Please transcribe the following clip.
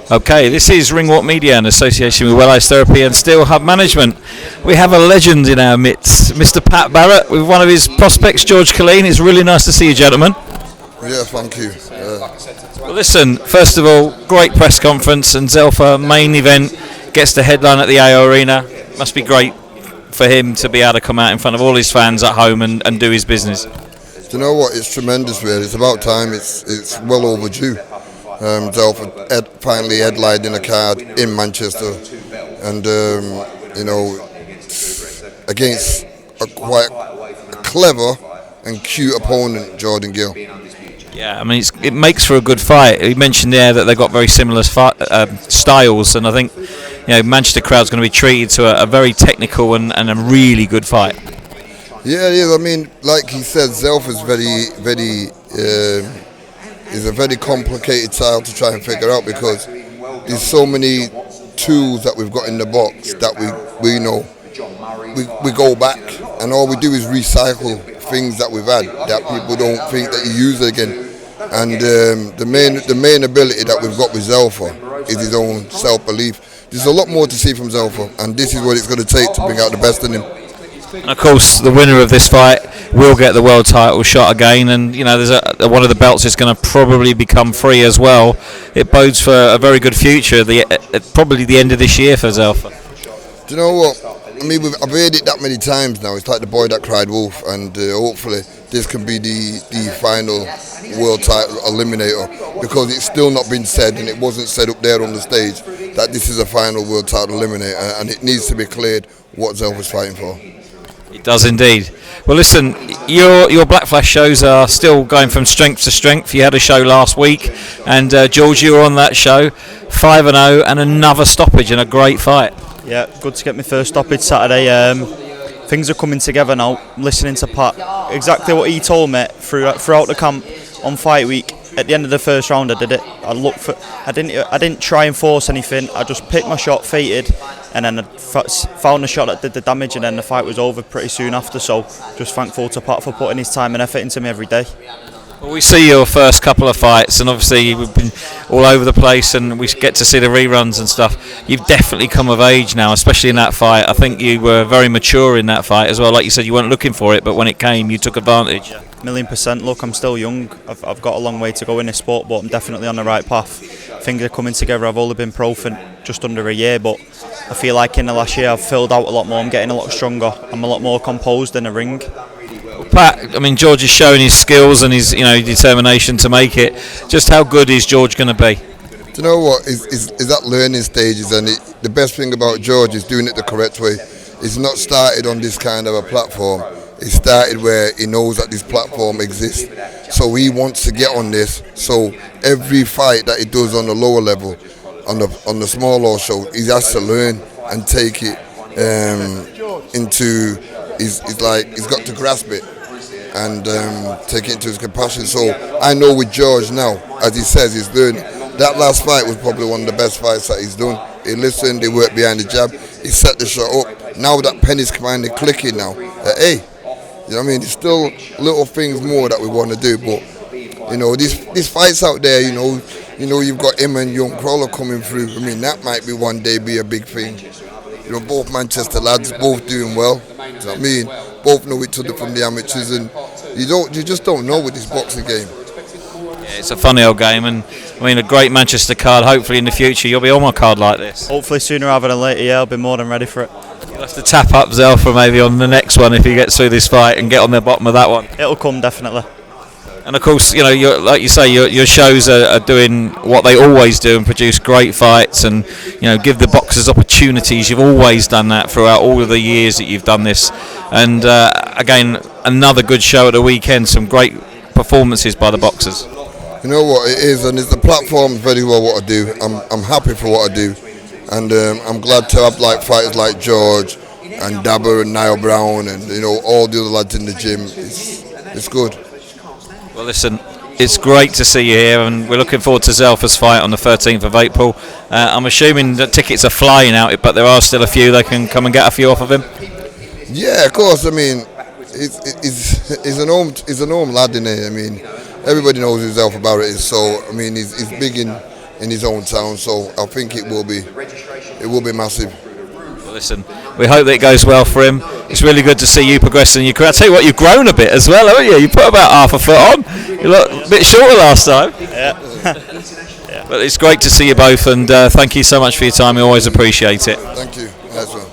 Okay, this is Ringwalk Media in association with Welleyes Therapy and Steel Hub Management. We have a legend in our midst, Mr. Pat Barratt, with one of his prospects, George Killeen. It's really nice to see you, gentlemen. Yeah, thank you. Well, listen, first of all, great press conference, and Zelfa, main event, gets the headline at the AO Arena. Must be great for him to be able to come out in front of all his fans at home and do his business. Do you know what? It's tremendous, really. It's about time. It's well overdue. Zelfa finally headlined in a card in Manchester, and against a quite clever and cute opponent, Jordan Gill. Yeah, I mean it makes for a good fight. You mentioned there that they've got very similar styles, and I think Manchester crowd's going to be treated to a very technical and a really good fight. Yeah, it is. I mean, like he said, Zelfa's is a very complicated style to try and figure out, because there's so many tools that we've got in the box that we go back, and all we do is recycle things that we've had that people don't think that you use it again. And the main ability that we've got with Zelfa is his own self-belief. There's a lot more to see from Zelfa, and this is what it's going to take to bring out the best in him. And of course, the winner of this fight will get the world title shot again, and there's one of the belts is going to probably become free as well. It bodes for a very good future. Probably the end of this year for Zelfa. Do you know what? I mean, I've heard it that many times now. It's like the boy that cried wolf, and hopefully this can be the final world title eliminator, because it's still not been said, and it wasn't said up there on the stage, that this is a final world title eliminator, and it needs to be cleared what Zelfa's fighting for. It does indeed. Well, listen, your Blackflash shows are still going from strength to strength. You had a show last week, and George, you were on that show, 5-0, and another stoppage and a great fight. Yeah, good to get my first stoppage Saturday. Things are coming together now. Listening to Pat, exactly what he told me throughout the camp on fight week. At the end of the first round, I did it. I didn't try and force anything. I just picked my shot, feited, and then I found a shot that did the damage, and then the fight was over pretty soon after. So just thankful to Pat for putting his time and effort into me every day. Well, we see your first couple of fights, and obviously we've been all over the place, and we get to see the reruns and stuff. You've definitely come of age now, especially in that fight. I think you were very mature in that fight as well. Like you said, you weren't looking for it, but when it came, you took advantage. 1,000,000%. Look, I'm still young. I've got a long way to go in this sport, but I'm definitely on the right path. Things are coming together. I've only been pro for just under a year, but I feel like in the last year I've filled out a lot more. I'm getting a lot stronger. I'm a lot more composed in the ring. Pat, I mean, George is showing his skills and his determination to make it. Just how good is George going to be? Do you know what? Is that learning stages, and the best thing about George is doing it the correct way. He's not started on this kind of a platform. He started where he knows that this platform exists. So he wants to get on this. So every fight that he does on the lower level, on the smaller show, he has to learn and take it into. He's got to grasp it and take it into his compassion. So I know with George now, as he says, he's learning. That last fight was probably one of the best fights that he's done. He listened, he worked behind the jab, he set the shot up. Now that penny's kind of clicking now. Hey, you know what I mean? There's still little things more that we want to do, but these fights out there, you've got him and Young Crawler coming through. I mean, that might be one day be a big thing. Both Manchester lads, both doing well. You know what I mean? Both know each other from the amateurs, and you just don't know with this boxing game. Yeah, it's a funny old game, and I mean a great Manchester card. Hopefully in the future you'll be on my card like this. Hopefully sooner rather than later. Yeah, I'll be more than ready for it. You'll have to tap up Zelfa maybe on the next one if he gets through this fight and get on the bottom of that one. It'll come definitely. And of course, like you say, your shows are doing what they always do and produce great fights, and give the boxers opportunities. You've always done that throughout all of the years that you've done this. And again, another good show at the weekend. Some great performances by the boxers. You know what it is, and it's the platform very well what I do. I'm happy for what I do, and I'm glad to have fighters like George and Dabber and Niall Brown and all the other lads in the gym. It's good. Well, listen, it's great to see you here, and we're looking forward to Zelfa's fight on the 13th of April. I'm assuming that tickets are flying out, but there are still a few. They can come and get a few off of him. Yeah, of course. I mean, he's an home lad in here. I mean, everybody knows who Zelfa Barratt is. So I mean, he's big in in his own town. So I think it will be massive. Well, listen, we hope that it goes well for him. It's really good to see you progressing in your career. I tell you what, you've grown a bit as well, haven't you? You put about half a foot on. You look a bit shorter last time. Yeah. But it's great to see you both, and thank you so much for your time. We always appreciate it. Thank you. Nice one.